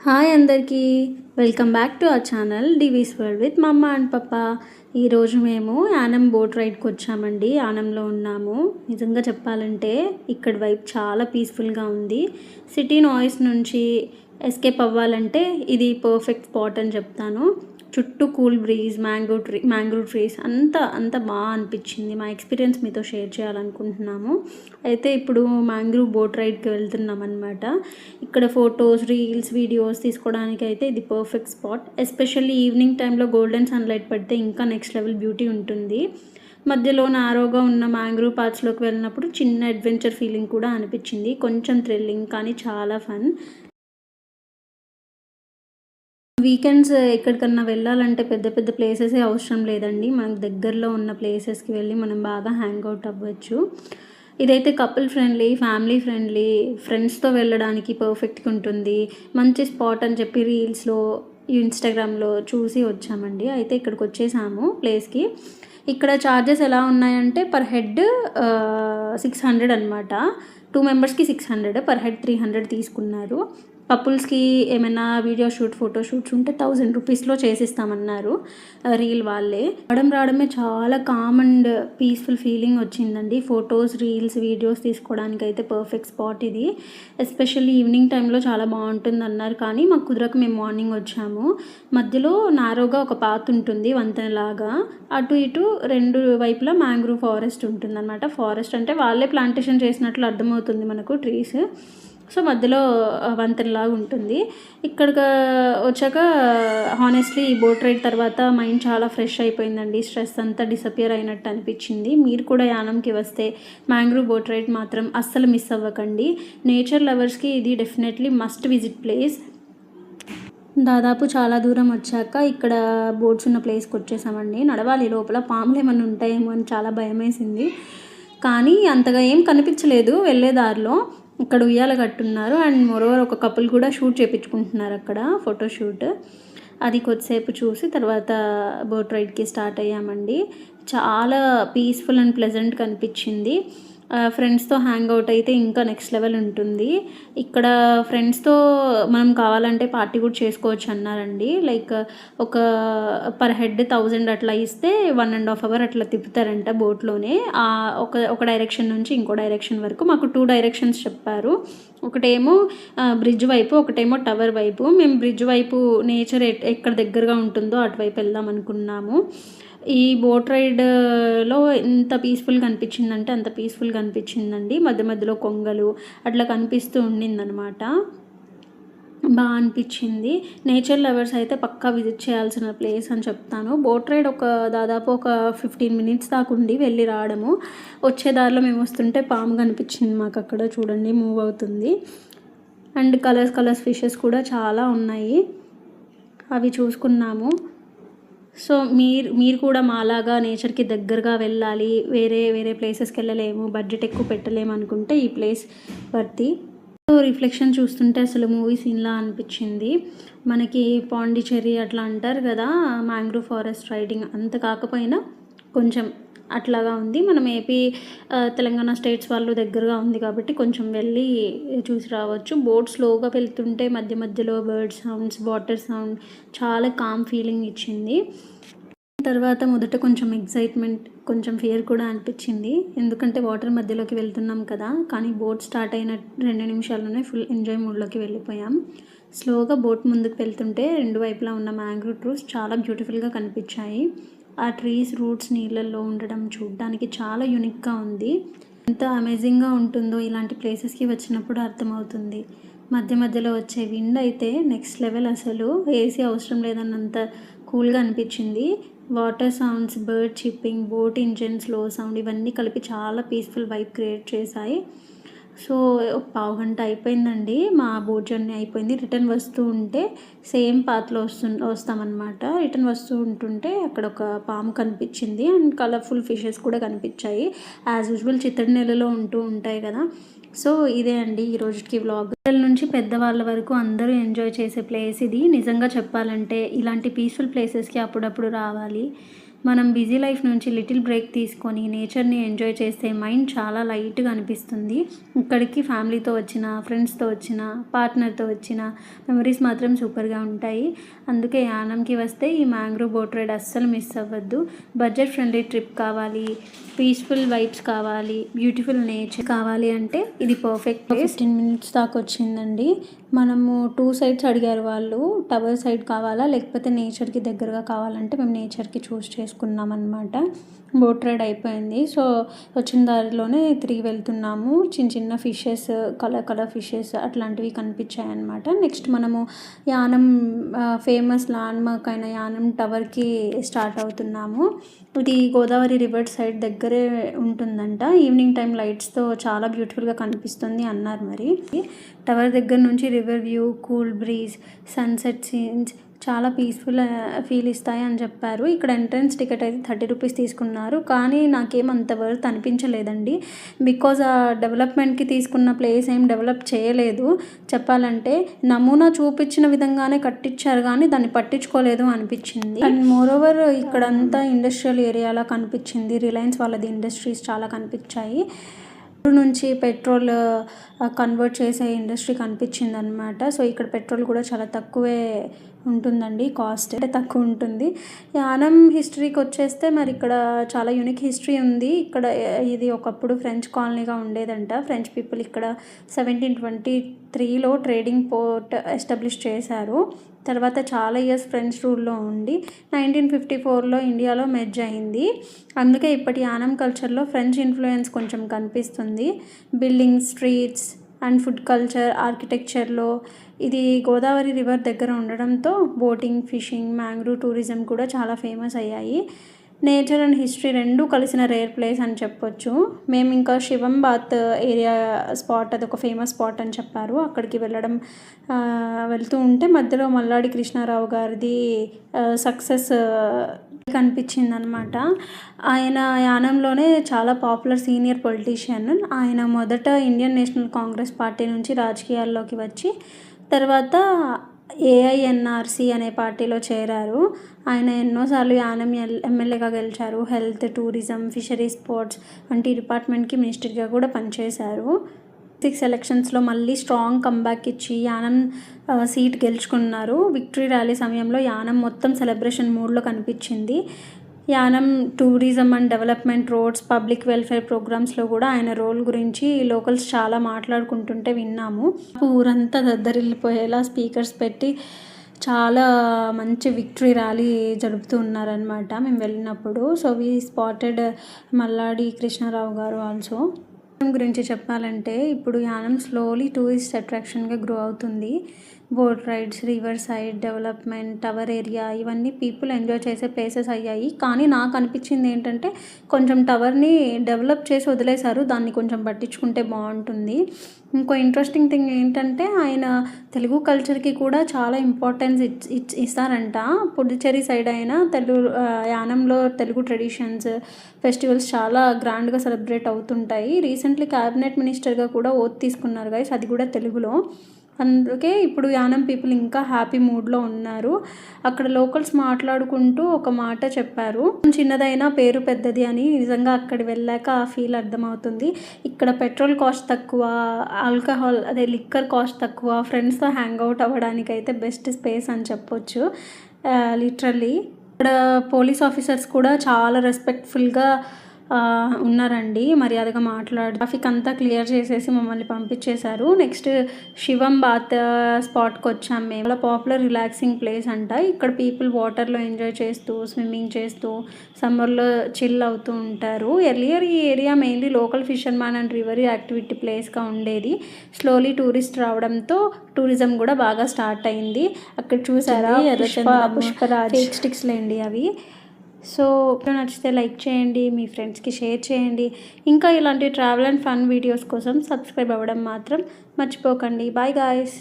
Hi అందరికీ, welcome back to our channel Divi's world with మమ్మ and పప్పా. ఈరోజు మేము యానం బోట్ రైడ్కి వచ్చామండి. యానంలో ఉన్నాము. నిజంగా చెప్పాలంటే ఇక్కడ వైపు చాలా పీస్ఫుల్గా ఉంది. సిటీ నాయిస్ నుంచి ఎస్కేప్ అవ్వాలంటే ఇది పర్ఫెక్ట్ స్పాట్ అని చెప్తాను. చుట్టూ కూల్ బ్రీజ్, మ్యాంగ్రూ ట్రీస్ అంత బాగా అనిపించింది. మా ఎక్స్పీరియన్స్ మీతో షేర్ చేయాలనుకుంటున్నాము. అయితే ఇప్పుడు మ్యాంగ్రూ బోట్ రైడ్కి వెళ్తున్నాం అనమాట. ఇక్కడ ఫొటోస్, రీల్స్, వీడియోస్ తీసుకోవడానికి అయితే ఇది పర్ఫెక్ట్ స్పాట్. ఎస్పెషల్లీ ఈవినింగ్ టైంలో గోల్డెన్ సన్లైట్ పడితే ఇంకా నెక్స్ట్ లెవెల్ బ్యూటీ ఉంటుంది. మధ్యలో నారోగా ఉన్న మ్యాంగ్రూ పార్క్స్లోకి వెళ్ళినప్పుడు చిన్న అడ్వెంచర్ ఫీలింగ్ కూడా అనిపించింది. కొంచెం థ్రిల్లింగ్ కానీ చాలా ఫన్. వీకెండ్స్ ఎక్కడికన్నా వెళ్ళాలంటే పెద్ద పెద్ద ప్లేసెసే అవసరం లేదండి. మనకు దగ్గరలో ఉన్న ప్లేసెస్కి వెళ్ళి మనం బాగా హ్యాంగ్ అవుట్ అవ్వచ్చు. ఇదైతే కపుల్ ఫ్రెండ్లీ, ఫ్యామిలీ ఫ్రెండ్లీ, ఫ్రెండ్స్తో వెళ్ళడానికి పర్ఫెక్ట్గా ఉంటుంది. మంచి స్పాట్ అని చెప్పి రీల్స్లో, ఇన్స్టాగ్రామ్లో చూసి వచ్చామండి. అయితే ఇక్కడికి వచ్చేసాము ప్లేస్కి. ఇక్కడ ఛార్జెస్ ఎలా ఉన్నాయంటే పర్ హెడ్ 600 అనమాట. 2 మెంబర్స్కి 600, పర్ హెడ్ 300 తీసుకున్నారు. కపుల్స్కి ఏమైనా వీడియో షూట్, ఫోటో షూట్స్ ఉంటే 1000 రూపీస్లో చేసిస్తామన్నారు రీల్ వాళ్ళే. రావడమే చాలా కామ్ అండ్ పీస్ఫుల్ ఫీలింగ్ వచ్చిందండి. ఫొటోస్, రీల్స్, వీడియోస్ తీసుకోవడానికి అయితే పర్ఫెక్ట్ స్పాట్ ఇది. ఎస్పెషల్లీ ఈవినింగ్ టైంలో చాలా బాగుంటుంది అన్నారు, కానీ మాకు కుదరక మేము మార్నింగ్ వచ్చాము. మధ్యలో నారోగా ఒక పాత్ ఉంటుంది వంతెనలాగా. అటు ఇటు రెండు వైపులా మ్యాంగ్రూ ఫారెస్ట్ ఉంటుంది అనమాట. ఫారెస్ట్ అంటే వాళ్ళే ప్లాంటేషన్ చేసినట్లు అర్థమవుతుంది మనకు, ట్రీస్. సో మధ్యలో వంతెనలాగా ఉంటుంది. ఇక్కడికి వచ్చాక హానెస్ట్లీ ఈ బోట్ రైడ్ తర్వాత మైండ్ చాలా ఫ్రెష్ అయిపోయిందండి. స్ట్రెస్ అంతా డిసపియర్ అయినట్టు అనిపించింది. మీరు కూడా యానంకి వస్తే మ్యాంగ్రూ బోట్ రైడ్ మాత్రం అస్సలు మిస్ అవ్వకండి. నేచర్ లవర్స్కి ఇది డెఫినెట్లీ మస్ట్ విజిట్ ప్లేస్. దాదాపు చాలా దూరం వచ్చాక ఇక్కడ బోట్స్ ఉన్న ప్లేస్కి వచ్చేసామండి. నడవాలి, లోపల పాములు ఏమైనా ఉంటాయేమో అని చాలా భయం వేసింది, కానీ అంతగా ఏం కనిపించలేదు వెళ్ళే దారిలో. ఇక్కడ ఉయ్యాల కట్టున్నారు అండ్ మోరోవర్ ఒక కపుల్ కూడా షూట్ చేయించుకుంటున్నారు అక్కడ, ఫోటోషూట్. అది కొద్దిసేపు చూసి తర్వాత బోట్ రైడ్కి స్టార్ట్ అయ్యామండి. చాలా పీస్ఫుల్ అండ్ ప్లెజెంట్గా అనిపించింది. ఫ్రెండ్స్తో హ్యాంగ్ అవుట్ అయితే ఇంకా నెక్స్ట్ లెవెల్ ఉంటుంది. ఇక్కడ ఫ్రెండ్స్తో మనం కావాలంటే పార్టీ కూడా చేసుకోవచ్చు అన్నారండి. లైక్ ఒక పర్ హెడ్ 1000 అట్లా ఇస్తే 1.5 hour అట్లా తిప్పుతారంట బోట్లోనే. ఒక డైరెక్షన్ నుంచి ఇంకో డైరెక్షన్ వరకు. మాకు 2 డైరెక్షన్స్ చెప్పారు. ఒకటేమో బ్రిడ్జ్ వైపు, ఒకటేమో టవర్ వైపు. మేము బ్రిడ్జ్ వైపు నేచర్ ఎక్కడ దగ్గరగా ఉంటుందో అటువైపు వెళ్దాం అనుకున్నాము. ఈ బోట్ రైడ్లో ఎంత పీస్ఫుల్గా అనిపించిందంటే అంత పీస్ఫుల్గా అనిపించిందండి. మధ్య మధ్యలో కొంగలు అట్లా కనిపిస్తూ ఉండిందనమాట. బాగా అనిపించింది. నేచర్ లవర్స్ అయితే పక్కా విజిట్ చేయాల్సిన ప్లేస్ అని చెప్తాను. బోట్ రైడ్ దాదాపు ఒక 15 minutes దాకా ఉండి వెళ్ళి రావడము. వచ్చే దారిలో మేము వస్తుంటే పాము కనిపించింది మాకు అక్కడ, చూడండి మూవ్ అవుతుంది. అండ్ కలర్స్ ఫిషెస్ కూడా చాలా ఉన్నాయి, అవి చూసుకున్నాము. సో మీరు కూడా మాలాగా నేచర్కి దగ్గరగా వెళ్ళాలి, వేరే ప్లేసెస్కి వెళ్ళలేము, బడ్జెట్ ఎక్కువ పెట్టలేము అనుకుంటే ఈ ప్లేస్ వర్తి. రిఫ్లెక్షన్ చూస్తుంటే అసలు మూవీ సీన్లా అనిపించింది. మనకి పాండిచ్చేరి అట్లా అంటారు కదా మ్యాంగ్రూ ఫారెస్ట్ రైడింగ్, అంత కాకపోయినా కొంచెం అట్లాగా ఉంది. మనం ఏపీ, తెలంగాణ స్టేట్స్ వాళ్ళు దగ్గరగా ఉంది కాబట్టి కొంచెం వెళ్ళి చూసి రావచ్చు. బోట్ స్లోగా వెళ్తుంటే మధ్య మధ్యలో బర్డ్ సౌండ్స్, వాటర్ సౌండ్ చాలా కామ్ ఫీలింగ్ ఇచ్చింది. తర్వాత మొదట కొంచెం ఎగ్జైట్మెంట్, కొంచెం ఫియర్ కూడా అనిపించింది. ఎందుకంటే వాటర్ మధ్యలోకి వెళ్తున్నాం కదా, కానీ బోట్ స్టార్ట్ అయిన 2 నిమిషాల్లోనే ఫుల్ ఎంజాయ్ మూడ్లోకి వెళ్ళిపోయాం. స్లోగా బోట్ ముందుకు వెళ్తుంటే రెండు వైపులా ఉన్న మ్యాంగ్రూ ట్రీస్ చాలా బ్యూటిఫుల్గా కనిపించాయి. ఆ ట్రీస్ రూట్స్ నీళ్ళల్లో ఉండడం చూడడానికి చాలా యూనిక్గా ఉంది. ఎంత అమేజింగ్గా ఉంటుందో ఇలాంటి ప్లేసెస్కి వచ్చినప్పుడు అర్థమవుతుంది. మధ్య మధ్యలో వచ్చే విండ్ అయితే నెక్స్ట్ లెవెల్, అసలు ఏసీ అవసరం లేదన్నంత కూల్గా అనిపించింది. Water sounds, bird chipping, boat engine slow sound ఇవన్నీ కలిపి చాలా పీస్ఫుల్ వైబ్ క్రియేట్ చేశాయి. సో ఒక పావు గంట అయిపోయిందండి, మా బోట్ జర్నీ అయిపోయింది. రిటర్న్ వస్తూ ఉంటే సేమ్ పాత్లో వస్తామన్నమాట. రిటర్న్ వస్తూ ఉంటుంటే అక్కడ ఒక పాము కనిపించింది అండ్ కలర్ఫుల్ ఫిషెస్ కూడా కనిపించాయి. యాజ్ యూజువల్ చిత్తడి నెలలో ఉంటూ ఉంటాయి కదా. సో ఇదే అండి ఈరోజుకి వ్లాగ్. పిల్లల నుంచి పెద్దవాళ్ళ వరకు అందరూ ఎంజాయ్ చేసే ప్లేస్ ఇది. నిజంగా చెప్పాలంటే ఇలాంటి పీస్ఫుల్ ప్లేసెస్కి అప్పుడప్పుడు రావాలి. మనం బిజీ లైఫ్ నుంచి లిటిల్ బ్రేక్ తీసుకొని నేచర్ని ఎంజాయ్ చేస్తే మైండ్ చాలా లైట్గా అనిపిస్తుంది. ఇక్కడికి ఫ్యామిలీతో వచ్చిన, ఫ్రెండ్స్తో వచ్చిన, పార్ట్నర్తో వచ్చిన మెమరీస్ మాత్రం సూపర్గా ఉంటాయి. అందుకే యానంకి వస్తే ఈ మ్యాంగ్రూవ్ బోట్ రైడ్ అస్సలు మిస్ అవ్వద్దు. బడ్జెట్ ఫ్రెండ్లీ ట్రిప్ కావాలి, పీస్ఫుల్ వైబ్స్ కావాలి, బ్యూటిఫుల్ నేచర్ కావాలి అంటే ఇది పర్ఫెక్ట్ ప్లేస్. 15 minutes దాకా వచ్చిందండి. మనము 2 sides అడిగారు వాళ్ళు, టవర్ సైడ్ కావాలా లేకపోతే నేచర్కి దగ్గరగా కావాలంటే మేము నేచర్కి చూస్ చేసుకున్నాం అనమాట. బోట్ రైడ్ అయిపోయింది. సో వచ్చిన దారిలోనే తిరిగి వెళ్తున్నాము. చిన్న చిన్న ఫిషెస్, కలర్ ఫిషెస్ అట్లాంటివి కనిపించాయి అనమాట. నెక్స్ట్ మనము యానం ఫేమస్ ల్యాండ్మార్క్ అయిన యానం టవర్కి స్టార్ట్ అవుతున్నాము. ఇది గోదావరి రివర్ సైడ్ దగ్గరే ఉంటుందంట. ఈవినింగ్ టైం లైట్స్తో చాలా బ్యూటిఫుల్గా కనిపిస్తుంది అన్నారు. మరి టవర్ దగ్గర నుంచి river view, cool breeze, sunset scenes చాలా పీస్ఫుల్ ఫీల్ ఇస్తాయి అని చెప్పారు. ఇక్కడ ఎంట్రన్స్ టికెట్ అయితే 30 రూపీస్ తీసుకున్నారు. కానీ నాకేమంత వర్త్ అనిపించలేదండి. బికాజ్ ఆ డెవలప్మెంట్కి తీసుకున్న ప్లేస్ ఏం డెవలప్ చేయలేదు. చెప్పాలంటే నమూనా చూపించిన విధంగానే కట్టించారు కానీ దాన్ని పట్టించుకోలేదు అనిపించింది. అండ్ మోరోవర్ ఇక్కడంతా ఇండస్ట్రియల్ ఏరియాలా కనిపించింది. రిలయన్స్ వాళ్ళది ఇండస్ట్రీస్ చాలా కనిపించాయి. నుంచి పెట్రోల్ కన్వర్ట్ చేసే ఇండస్ట్రీ కనిపించింది అనమాట. సో ఇక్కడ పెట్రోల్ కూడా చాలా తక్కువే ఉంటుందండి, కాస్ట్ అంటే తక్కువ ఉంటుంది. యానం హిస్టరీకి వచ్చేస్తే మరి ఇక్కడ చాలా యూనిక్ హిస్టరీ ఉంది. ఇక్కడ ఇది ఒకప్పుడు ఫ్రెంచ్ కాలనీగా ఉండేదంట. ఫ్రెంచ్ పీపుల్ ఇక్కడ 1723లో ట్రేడింగ్ పోర్ట్ ఎస్టాబ్లిష్ చేశారు. తర్వాత చాలా ఇయర్స్ ఫ్రెంచ్ రూల్లో ఉండి 1954లో ఇండియాలో మెర్జ్ అయింది. అందుకే ఇప్పటి యానం కల్చర్లో ఫ్రెంచ్ ఇన్ఫ్లుయెన్స్ కొంచెం కనిపిస్తుంది. Buildings, streets and food culture, ఆర్కిటెక్చర్లో ఇది గోదావరి రివర్ దగ్గర ఉండడంతో బోటింగ్, ఫిషింగ్, మ్యాంగ్రూవ్ టూరిజం కూడా చాలా ఫేమస్ అయ్యాయి. నేచర్ అండ్ హిస్టరీ రెండూ కలిసిన రేర్ ప్లేస్ అని చెప్పొచ్చు. మేము ఇంకా శివం బాత్ ఏరియా స్పాట్, అది ఒక ఫేమస్ స్పాట్ అని చెప్పారు. అక్కడికి వెళ్తూ ఉంటే మధ్యలో మల్లాడి కృష్ణారావు గారిది సక్సెస్ కనిపించింది అనమాట. ఆయన యానంలోనే చాలా పాపులర్ సీనియర్ పొలిటీషియన్. ఆయన మొదట ఇండియన్ నేషనల్ కాంగ్రెస్ పార్టీ నుంచి రాజకీయాల్లోకి వచ్చి తర్వాత ఏఐఎన్ఆర్సీ అనే పార్టీలో చేరారు. ఆయన ఎన్నోసార్లు యానం ఎమ్మెల్యేగా గెలిచారు. హెల్త్, టూరిజం, ఫిషరీ, స్పోర్ట్స్ వంటి డిపార్ట్మెంట్కి మినిస్టర్గా కూడా పనిచేశారు. 6 ఎలక్షన్స్లో మళ్ళీ స్ట్రాంగ్ కంబ్యాక్ ఇచ్చి యానం సీట్ గెలుచుకున్నారు. విక్టరీ ర్యాలీ సమయంలో యానం మొత్తం సెలబ్రేషన్ మూడ్లో కనిపించింది. Yanam tourism and development, roads, public welfare ప్రోగ్రామ్స్లో కూడా ఆయన రోల్ గురించి లోకల్స్ చాలా మాట్లాడుకుంటుంటే విన్నాము. ఊరంతా దద్దరిల్లిపోయేలా స్పీకర్స్ పెట్టి చాలా మంచి విక్టరీ ర్యాలీ జరుపుతూ ఉన్నారనమాట మేము వెళ్ళినప్పుడు. So we spotted Malladi Krishnarao garu also. గురించి చెప్పాలంటే ఇప్పుడు యానం స్లోలీ టూరిస్ట్ అట్రాక్షన్గా గ్రో అవుతుంది. Boat rides, river side development, tower area ఇవన్నీ పీపుల్ ఎంజాయ్ చేసే ప్లేసెస్ అయ్యాయి. కానీ నాకు అనిపించింది ఏంటంటే కొంచెం టవర్ని డెవలప్ చేసి వదిలేశారు. దాన్ని కొంచెం పట్టించుకుంటే బాగుంటుంది. ఇంకో ఇంట్రెస్టింగ్ థింగ్ ఏంటంటే ఆయన తెలుగు కల్చర్కి కూడా చాలా ఇంపార్టెన్స్ ఇస్తారంట. పుదుచ్చేరి సైడ్ అయినా యానంలో తెలుగు ట్రెడిషన్స్, ఫెస్టివల్స్ చాలా గ్రాండ్గా సెలబ్రేట్ అవుతుంటాయి. రీసెంట్లీ క్యాబినెట్ మినిస్టర్గా కూడా ఓత్ తీసుకున్నారు గైస్, అది కూడా తెలుగులో. అందుకే ఇప్పుడు యానం పీపుల్ ఇంకా హ్యాపీ మూడ్లో ఉన్నారు. అక్కడ లోకల్స్ మాట్లాడుకుంటూ ఒక మాట చెప్పారు, చిన్నదైనా పేరు పెద్దది అని. నిజంగా అక్కడ వెళ్ళాక ఆ ఫీల్ అర్థమవుతుంది. ఇక్కడ పెట్రోల్ కాస్ట్ తక్కువ, ఆల్కహాల్ అదే లిక్కర్ కాస్ట్ తక్కువ, ఫ్రెండ్స్తో హ్యాంగ్ అవుట్ అవ్వడానికి అయితే బెస్ట్ స్పేస్ అని చెప్పొచ్చు లిటరల్లీ. ఇక్కడ పోలీస్ ఆఫీసర్స్ కూడా చాలా రెస్పెక్ట్ఫుల్గా ఉన్నారండి. మర్యాదగా ట్రాఫిక్ అంతా క్లియర్ చేసేసి మమ్మల్ని పంపించేశారు. నెక్స్ట్ శివం బాత్ స్పాట్కి వచ్చాం మేము. చాలా పాపులర్ రిలాక్సింగ్ ప్లేస్ అంట. ఇక్కడ పీపుల్ వాటర్లో ఎంజాయ్ చేస్తూ, స్విమ్మింగ్ చేస్తూ, సమ్మర్లో చిల్ అవుతూ ఉంటారు. ఎర్లియర్ ఈ area mainly local fisherman and river activity ప్లేస్గా ఉండేది. స్లోలీ టూరిస్ట్ రావడంతో టూరిజం కూడా బాగా స్టార్ట్ అయింది. అక్కడ చూసారా పుష్పరాజ్ స్టిక్స్ లేండి అవి. సో నచ్చితే లైక్ చేయండి, మీ ఫ్రెండ్స్కి షేర్ చేయండి. ఇంకా ఇలాంటి ట్రావెల్ అండ్ ఫన్ వీడియోస్ కోసం సబ్స్క్రైబ్ అవ్వడం మాత్రం మర్చిపోకండి. Bye guys.